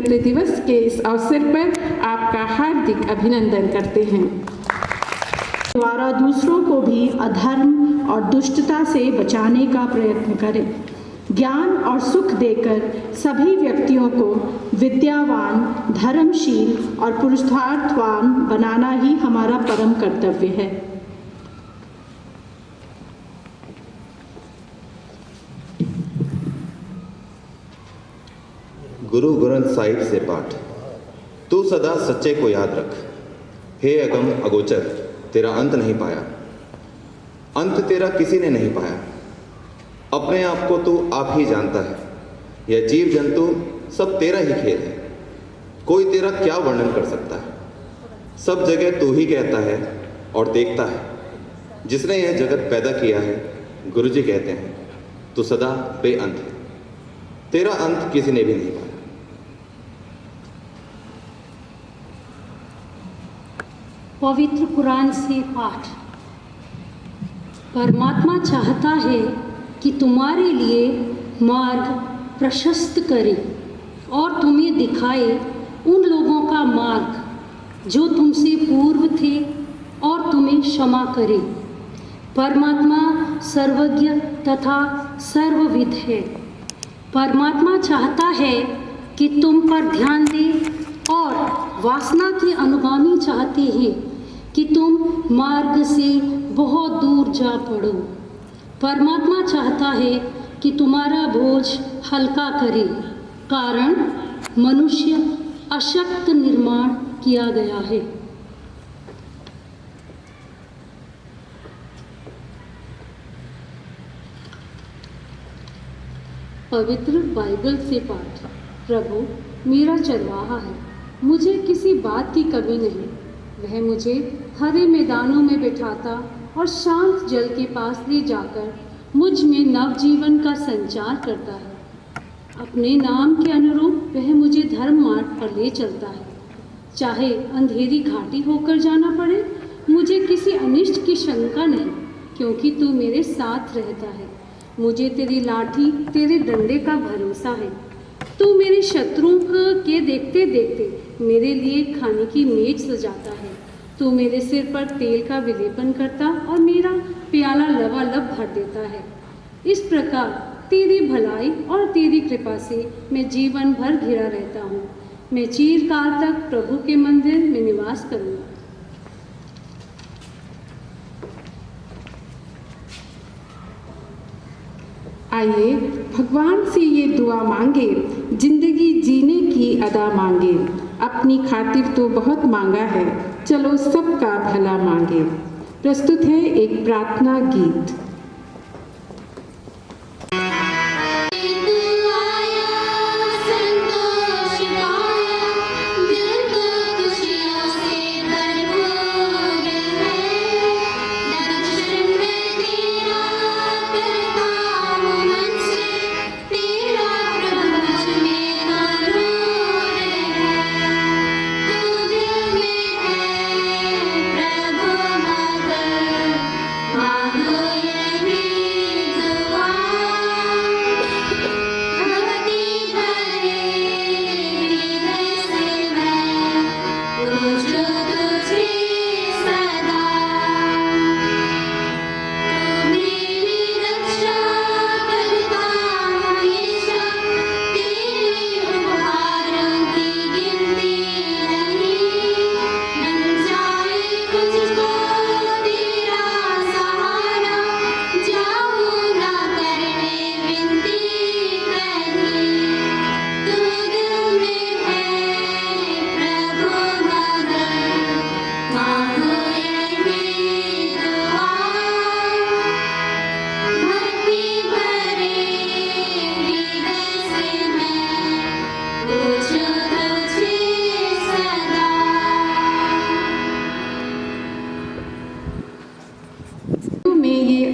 गणतंत्र दिवस के इस अवसर पर आपका हार्दिक अभिनंदन करते हैं। द्वारा दूसरों को भी अधर्म और दुष्टता से बचाने का प्रयत्न करें। ज्ञान और सुख देकर सभी व्यक्तियों को विद्यावान, धर्मशील और पुरुषार्थवान बनाना ही हमारा परम कर्तव्य है। गुरु ग्रंथ साहिब से पाठ। तू सदा सच्चे को याद रख, हे अगम अगोचर, तेरा अंत नहीं पाया, अंत तेरा किसी ने नहीं पाया। अपने आप को तू आप ही जानता है, यह जीव जंतु सब तेरा ही खेल है, कोई तेरा क्या वर्णन कर सकता है। सब जगह तू ही कहता है और देखता है, जिसने यह जगत पैदा किया है। गुरु जी कहते हैं तू सदा बेअंत है, तेरा अंत किसी ने भी नहीं पाया। पवित्र कुरान से पाठ। परमात्मा चाहता है कि तुम्हारे लिए मार्ग प्रशस्त करे और तुम्हें दिखाए उन लोगों का मार्ग जो तुमसे पूर्व थे और तुम्हें क्षमा करे। परमात्मा सर्वज्ञ तथा सर्वविद है। परमात्मा चाहता है कि तुम पर ध्यान दे और वासना के अनुगामी चाहते हैं कि तुम मार्ग से बहुत दूर जा पड़ो। परमात्मा चाहता है कि तुम्हारा बोझ हल्का करे, कारण मनुष्य अशक्त निर्माण किया गया है। पवित्र बाइबल से पाठ। प्रभु मेरा चरवाहा है, मुझे किसी बात की कमी नहीं। वह मुझे हरे मैदानों में बिठाता और शांत जल के पास ले जाकर मुझ में नवजीवन का संचार करता है। अपने नाम के अनुरूप वह मुझे धर्म मार्ग पर ले चलता है। चाहे अंधेरी घाटी होकर जाना पड़े, मुझे किसी अनिष्ट की शंका नहीं, क्योंकि तू मेरे साथ रहता है। मुझे तेरी लाठी, तेरे डंडे का भरोसा है। तू मेरे शत्रुओं के देखते देखते मेरे लिए खाने की मेज सजाता है। तू मेरे सिर पर तेल का विलेपन करता और मेरा प्याला लबालब भर देता है। इस प्रकार तेरी भलाई और तेरी कृपा से मैं जीवन भर घिरा रहता हूँ। मैं चिरकाल तक प्रभु के मंदिर में निवास करूँगा। आइए भगवान से ये दुआ मांगे, जिंदगी जीने की अदा मांगे। अपनी खातिर तो बहुत मांगा है, चलो सबका भला मांगे। प्रस्तुत है एक प्रार्थना गीत।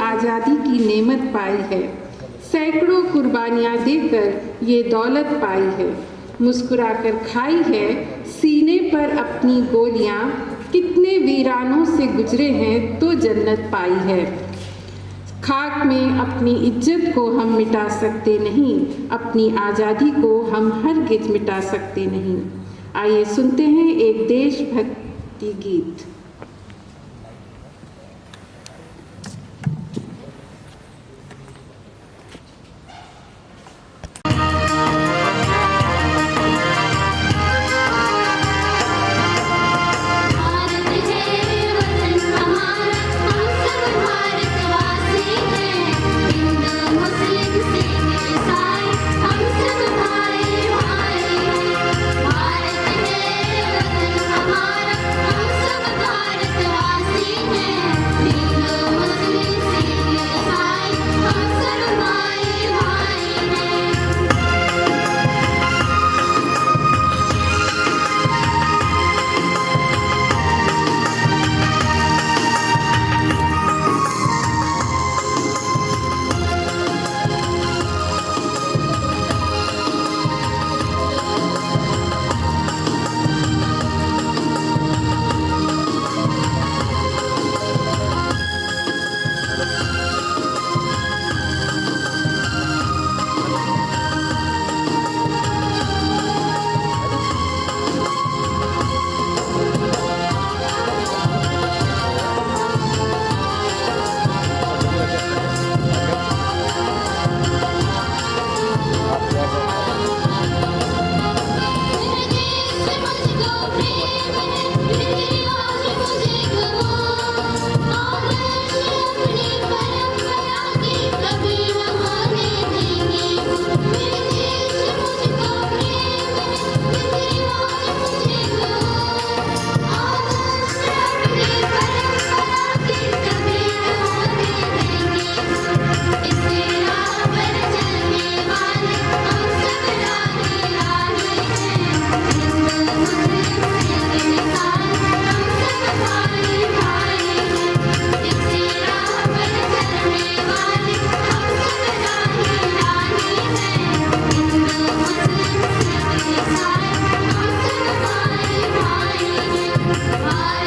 आज़ादी की नेमत पाई है, सैकड़ों कुर्बानियाँ देकर ये दौलत पाई है। मुस्कुराकर खाई है सीने पर अपनी गोलियाँ, कितने वीरानों से गुजरे हैं तो जन्नत पाई है। खाक में अपनी इज्जत को हम मिटा सकते नहीं, अपनी आज़ादी को हम हरगिज मिटा सकते नहीं। आइए सुनते हैं एक देशभक्ति गीत। Bye.